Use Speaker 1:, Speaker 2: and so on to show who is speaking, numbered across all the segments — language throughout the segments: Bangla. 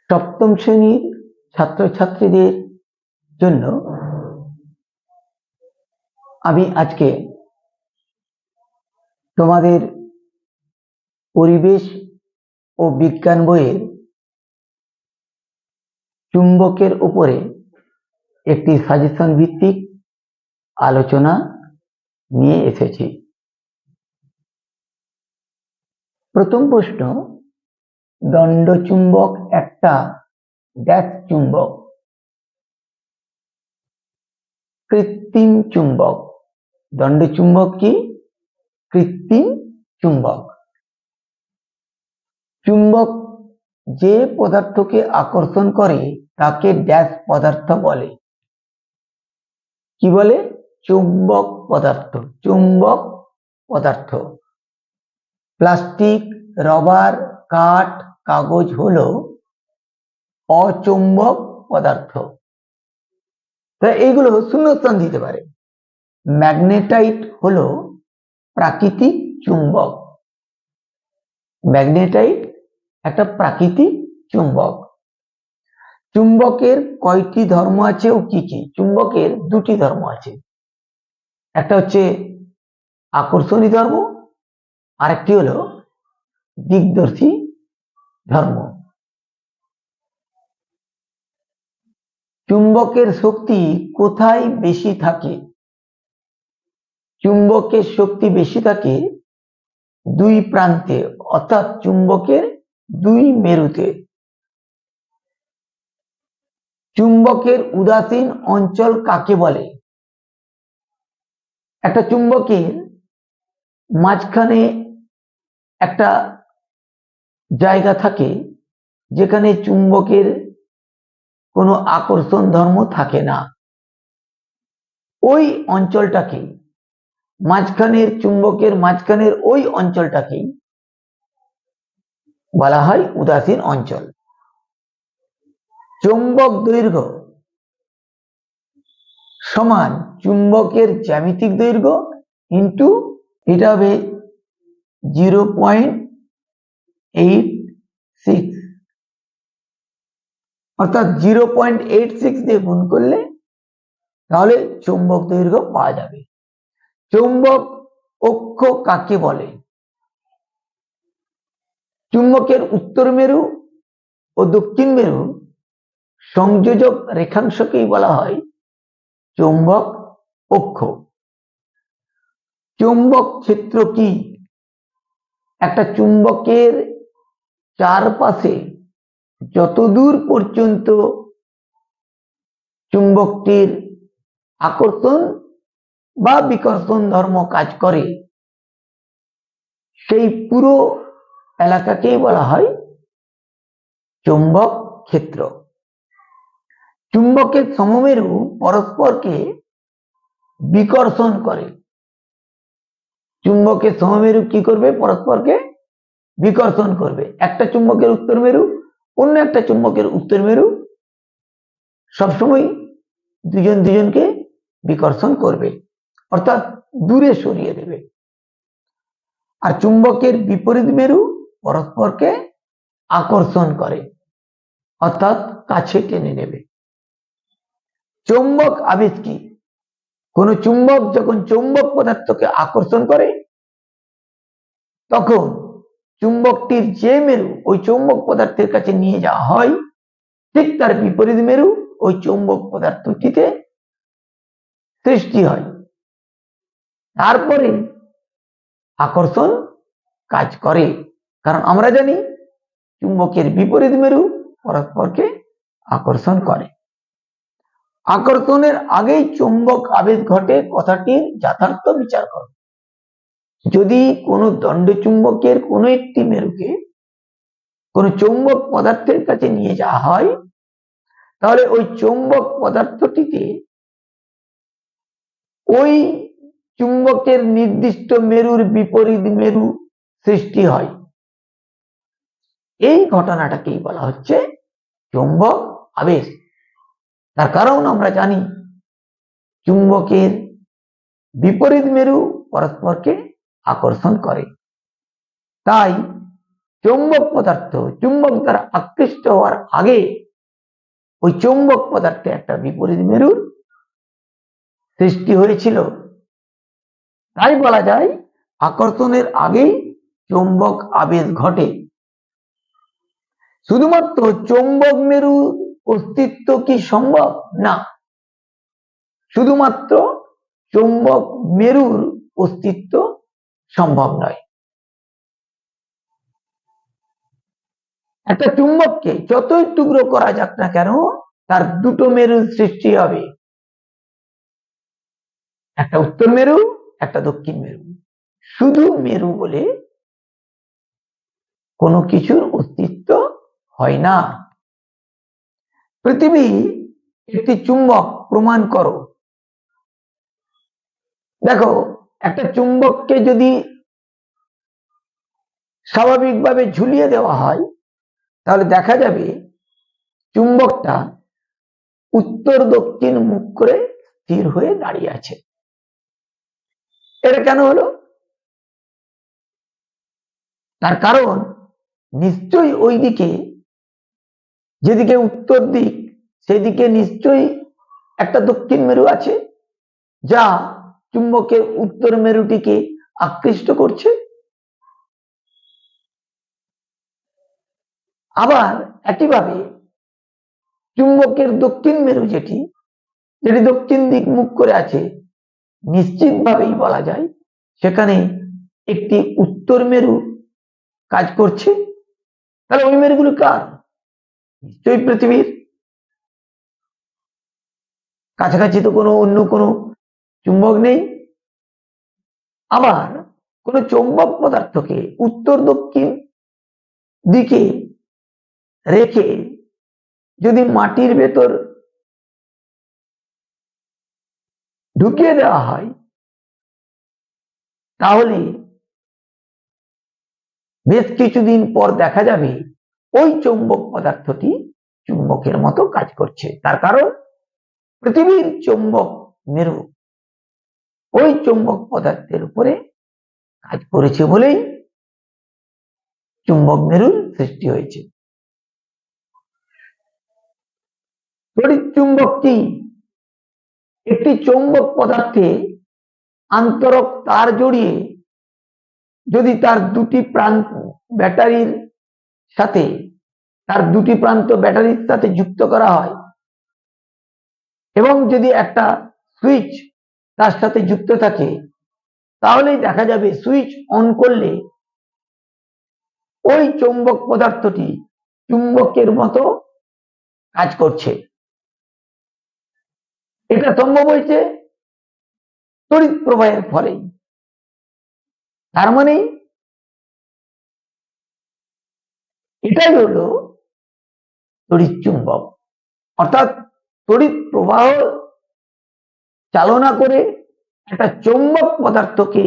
Speaker 1: সপ্তম শ্রেণীর ছাত্রছাত্রীদের জন্য আমি আজকে তোমাদের পরিবেশ ও বিজ্ঞান বইয়ের চুম্বকের উপরে একটি সাজেশন ভিত্তিক আলোচনা নিয়ে এসেছি। প্রথম প্রশ্ন, দণ্ডচুম্বক একটা ড্যাশ চুম্বক। কৃত্রিম চুম্বক। দণ্ডচুম্বক কি? কৃত্রিম চুম্বক। চুম্বক যে পদার্থকে আকর্ষণ করে তাকে ড্যাশ পদার্থ বলে। কি বলে? চুম্বক পদার্থ। চুম্বক পদার্থ। প্লাস্টিক, রবার, কাঠ, কাগজ হলো অচুম্বক পদার্থ। তা এইগুলো শূন্যস্থান দিতে পারে। ম্যাগনেটাইট হলো প্রাকৃতিক চুম্বক। ম্যাগনেটাইট একটা প্রাকৃতিক চুম্বক। চুম্বকের কয়টি ধর্ম আছে ও কি কি? চুম্বকের দুটি ধর্ম আছে। একটা হচ্ছে আকর্ষণী ধর্ম, আরেকটি হলো দিকদর্শী ধর্ম। চুম্বকের শক্তি কোথায় বেশি থাকে? চুম্বকের শক্তি বেশি থাকে দুই প্রান্তে, অর্থাৎ চুম্বকের দুই মেরুতে। চুম্বকের উদাসীন অঞ্চল কাকে বলে? একটা চুম্বকের মাঝখানে একটা জায়গা থাকে যেখানে চুম্বকের কোনো আকর্ষণ ধর্ম থাকে না। ওই অঞ্চলটাকে মাঝখানের চুম্বকের মাঝখানের ওই অঞ্চলটাকেই বলা হয় উদাসীন অঞ্চল। চুম্বক দৈর্ঘ্য সমান চুম্বকের জ্যামিতিক দৈর্ঘ্য ইন্টু এটা হবে 0.86, অর্থাৎ 0.86 দিয়ে গুণ করলে তাহলে চুম্বক দৈর্ঘ্য পাওয়া যাবে। চুম্বক অক্ষ কাকে বলে? চুম্বকের উত্তর মেরু ও দক্ষিণ মেরু সংযোজক রেখাংশকেই বলা হয় চুম্বক অক্ষ। চুম্বক ক্ষেত্র কি? একটা চুম্বকের চারপাশে যতদূর পর্যন্ত চুম্বকটির আকর্ষণ বা বিকর্ষণ ধর্ম কাজ করে সেই পুরো এলাকাকেই বলা হয় চুম্বক ক্ষেত্র। চুম্বকের সমমেরু পরস্পরকে বিকর্ষণ করে। চুম্বকের সমমেরু কি করবে? পরস্পরকে বিকর্ষণ করবে। একটা চুম্বকের উত্তর মেরু অন্য একটা চুম্বকের উত্তর মেরু সবসময় দুজন দুজনকে বিকর্ষণ করবে, অর্থাৎ দূরে সরিয়ে দেবে। আর চুম্বকের বিপরীত মেরু পরস্পরকে আকর্ষণ করে, অর্থাৎ কাছে টেনে নেবে। চুম্বক আবেশ কি? কোন চুম্বক যখন চৌম্বক পদার্থকে আকর্ষণ করে তখন চুম্বকটির যে মেরু ওই চৌম্বক পদার্থের কাছে নিয়ে যাওয়া হয়, ঠিক তার বিপরীত মেরু ওই চৌম্বক পদার্থটিতে সৃষ্টি হয়। তারপরে আকর্ষণ কাজ করে, কারণ আমরা জানি চুম্বকের বিপরীত মেরু পরস্পরকে আকর্ষণ করে। আকর্ষণের আগেই চুম্বক আবেশ ঘটে কথাটির যথার্থ বিচার করো। যদি কোনো দণ্ডচুম্বকের কোনো একটি মেরুকে কোনো চৌম্বক পদার্থের কাছে নিয়ে যাওয়া হয় তাহলে ওই চৌম্বক পদার্থটিতে ওই চুম্বকের নির্দিষ্ট মেরুর বিপরীত মেরু সৃষ্টি হয়। এই ঘটনাটাকেই বলা হচ্ছে চুম্বক আবেশ। তার কারণ আমরা জানি চুম্বকের বিপরীত মেরু পরস্পরকে আকর্ষণ করে, তাই চৌম্বক পদার্থ চুম্বক দ্বারা আকৃষ্ট হওয়ার আগে ওই চৌম্বক পদার্থে একটা বিপরীত মেরুর সৃষ্টি হয়েছিল। তাই বলা যায় আকর্ষণের আগেই চৌম্বক আবেশ ঘটে। শুধুমাত্র চৌম্বক মেরুর অস্তিত্ব কি সম্ভব? না, শুধুমাত্র চৌম্বক মেরুর অস্তিত্ব সম্ভব নয়। একটা চুম্বককে যতই টুকরো করা যাক না কেন তার দুটো মেরুর সৃষ্টি হবে, একটা উত্তর মেরু একটা দক্ষিণ মেরু। শুধু মেরু বলে কোনো কিছুর অস্তিত্ব হয় না। পৃথিবী একটি চুম্বক প্রমাণ করো। দেখো, একটা চুম্বককে যদি স্বাভাবিকভাবে ঝুলিয়ে দেওয়া হয় তাহলে দেখা যাবে চুম্বকটা উত্তর দক্ষিণ মুখ করে স্থির হয়ে দাঁড়িয়ে আছে। এটা কেন হলো? তার কারণ নিশ্চয়ই ওই দিকে, যেদিকে উত্তর দিক সেদিকে নিশ্চয়ই একটা দক্ষিণ মেরু আছে যা চুম্বকের উত্তর মেরুটিকে আকৃষ্ট করছে। আবার একইভাবে চুম্বকের দক্ষিণ মেরু যেটি দক্ষিণ দিক মুখ করে আছে, নিশ্চিতভাবেই বলা যায় সেখানে একটি উত্তর মেরু কাজ করছে। তাহলে ওই মেরুগুলো কার? নিশ্চয়ই পৃথিবীর। কাছাকাছি তো অন্য কোনো চুম্বক নেই। আবার কোন চৌম্বক পদার্থকে উত্তর দক্ষিণ দিকে রেখে যদি মাটির ভেতর ঢুকিয়ে দেওয়া হয় তাহলে বেশ কিছুদিন পর দেখা যাবে ওই চৌম্বক পদার্থটি চুম্বকের মতো কাজ করছে। তার কারণ পৃথিবীর চৌম্বক মেরু ওই চৌম্বক পদার্থের উপরে কাজ করেছে বলেই চুম্বক মেরুর সৃষ্টি হয়েছে। তড়িৎ চুম্বক কি? একটি চৌম্বক পদার্থে আন্তরক তার জড়িয়ে যদি তার দুটি প্রান্ত ব্যাটারির সাথে যুক্ত করা হয় এবং যদি একটা সুইচ তার সাথে যুক্ত থাকে তাহলেই দেখা যাবে সুইচ অন করলে ওই চৌম্বক পদার্থটি চুম্বকের মতো কাজ করছে। এটা সম্ভব হয়েছে তড়িৎ প্রবাহের ফলে। তার মানে এটাই হলো তড়িৎ চুম্বক, অর্থাৎ তড়িৎ প্রবাহ চালনা করে একটা চৌম্বক পদার্থকে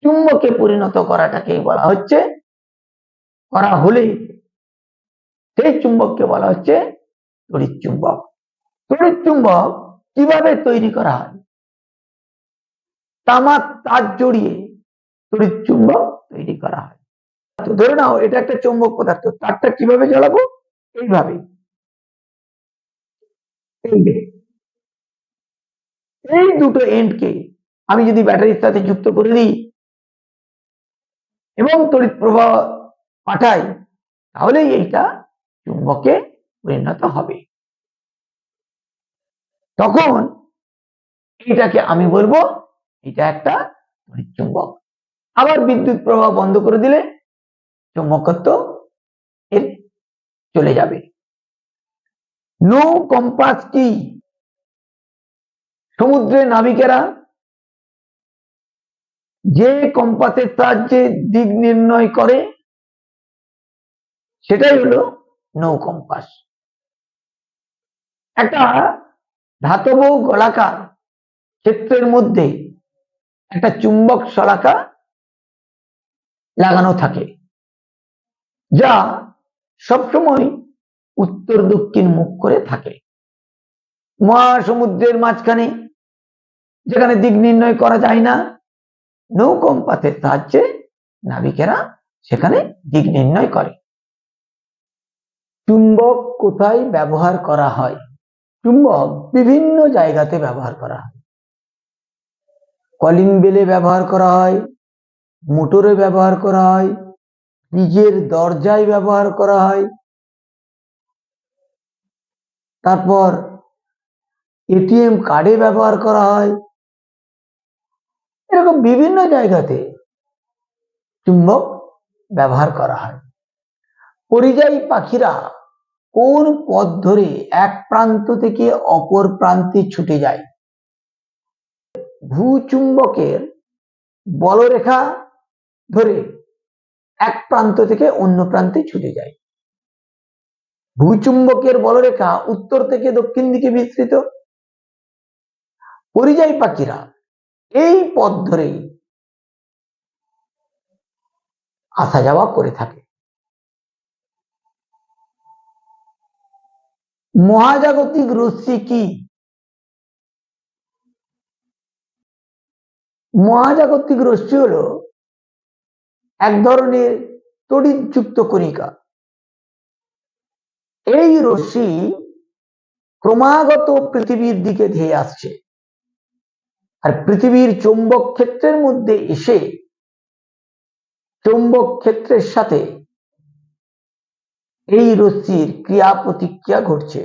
Speaker 1: চুম্বকে পরিণত করাটাকে করা হলে সেই চুম্বককে বলা হচ্ছে তড়িৎ চুম্বক। তড়িৎ চুম্বক কিভাবে তৈরি করা হয়? তামার তার জড়িয়ে তড়িৎ চুম্বক তৈরি করা হয়। ধরে নাও এটা একটা চৌম্বক পদার্থ, তারটা কিভাবে জ্বালাবো? এইভাবে, এই দুটো এন্ডকে আমি যদি ব্যাটারির সাথে যুক্ত করে দিই এবং তড়িৎ প্রবাহ পাঠাই তাহলেই এইটা চুম্বকে পরিণত হবে। তখন এইটাকে আমি বলবো এটা একটা তড়িৎ চুম্বক। আবার বিদ্যুৎ প্রবাহ বন্ধ করে দিলে চুম্বকত্ব এর চলে যাবে। নো কম্পাস কি? সমুদ্রে নাবিকেরা যে কম্পাসের সাহায্যে দিক নির্ণয় করে সেটাই হলো নো কম্পাস। একটা ধাতব গোলাকার ক্ষেত্রের মধ্যে একটা চুম্বক শলাকা লাগানো থাকে যা সবসময় উত্তর দক্ষিণ মুখ করে থাকে। মহাসমুদ্রের মাঝখানে যেখানে দিক নির্ণয় করা যায় না, নৌ কম্পাসের সাহায্যে নাবিকেরা সেখানে দিক নির্ণয় করে। চুম্বক কোথায় ব্যবহার করা হয়? চুম্বক বিভিন্ন জায়গাতে ব্যবহার করা হয়। কলিং বেলে ব্যবহার করা হয়, মোটরে ব্যবহার করা হয়, ফ্রিজের দরজায় ব্যবহার করা হয়, তারপর এটিএম কার্ডে ব্যবহার করা হয়। এরকম বিভিন্ন জায়গাতে চুম্বক ব্যবহার করা হয়। পরিযায়ী পাখিরা কোন পথ ধরে এক প্রান্ত থেকে অপর প্রান্তে ছুটে যায়? ভূচুম্বকের বলরেখা ধরে এক প্রান্ত থেকে অন্য প্রান্তে ছুটে যায়। ভূচুম্বকের বলরেখা উত্তর থেকে দক্ষিণ দিকে বিস্তৃত। পরিযায়ী পাখিরা এই পথ ধরেই আসা যাওয়া করে থাকে। মহাজাগতিক রশ্মি কি? মহাজাগতিক রশ্মি হলো এক ধরনের তড়িৎযুক্ত কণিকা। এই রশ্মি ক্রমাগত পৃথিবীর দিকে ধেয়ে আসছে, আর পৃথিবীর চৌম্বক ক্ষেত্রের মধ্যে এসে চৌম্বক ক্ষেত্রের সাথে এই রশ্মির ক্রিয়া প্রতিক্রিয়া ঘটছে।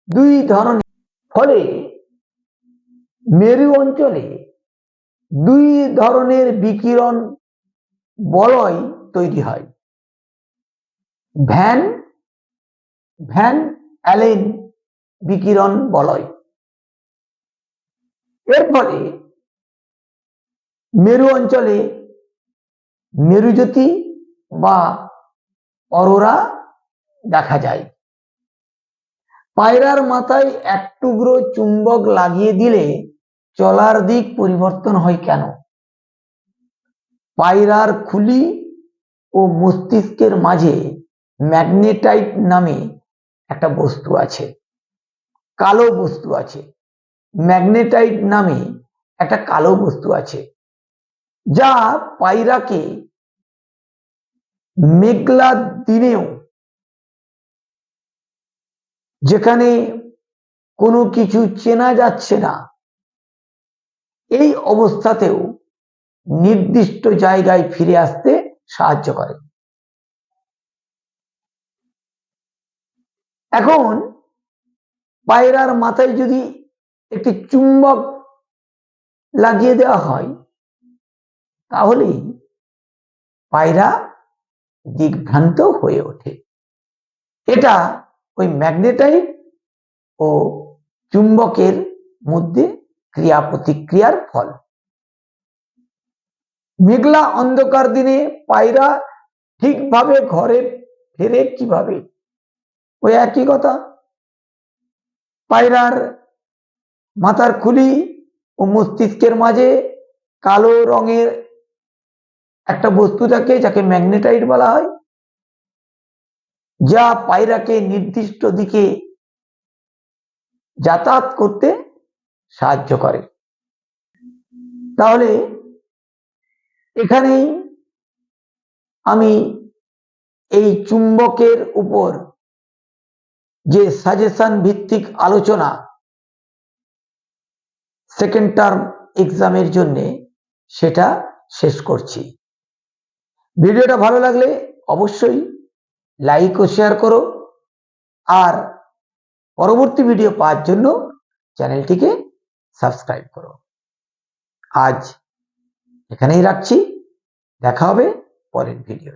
Speaker 1: দুই ধরনের, ফলে মেরু অঞ্চলে দুই ধরনের বিকিরণ বলয় তৈরি হয়। ভ্যান অ্যালেন বিকিরণ বলয়। এর ফলে মেরু অঞ্চলে মেরুজ্যোতি বা অরোরা দেখা যায়। পায়রার মাথায় এক টুকরো চুম্বক লাগিয়ে দিলে চলার দিক পরিবর্তন হয় কেন? পায়রার খুলি ও মস্তিষ্কের মাঝে ম্যাগনেটাইট নামে একটা বস্তু আছে, কালো বস্তু আছে। ম্যাগনেটাইট নামে একটা কালো বস্তু আছে, যা পায়রাকে মেঘলা দিনেও, যেখানে কোনো কিছু চেনা যাচ্ছে না, এই অবস্থাতেও নির্দিষ্ট জায়গায় ফিরে আসতে সাহায্য করে। এখন পায়রার মাথায় যদি একটি চুম্বক লাগিয়ে দেওয়া হয়, তাহলেই পায়রা দিগ্ভ্রান্ত হয়ে ওঠে। এটা ওই ম্যাগনেটাইট ও চুম্বকের মধ্যে ক্রিয়া প্রতিক্রিয়ার ফল। মেঘলা অন্ধকার দিনে পায়রা ঠিকভাবে ঘরে ফেরে কিভাবে? ওই একই কথা, পায়রার মাথার খুলি ও মস্তিষ্কের মাঝে কালো রঙের একটা বস্তু থাকে, যাকে ম্যাগনেটাইট বলা হয়, যা পায়রাকে নির্দিষ্ট দিকে যাতায়াত করতে সাহায্য করে। তাহলে এখানেই আমি এই চুম্বকের উপর যে সাজেশন ভিত্তিক আলোচনা সেকেন্ড টার্ম এক্সামের জন্য, সেটা শেষ করছি। ভিডিওটা ভালো লাগলে অবশ্যই লাইক ও শেয়ার করো, আর পরবর্তী ভিডিও পাওয়ার জন্য চ্যানেলটিকে সাবস্ক্রাইব করো। আজ এখানেই রাখছি, দেখা হবে পরের ভিডিও।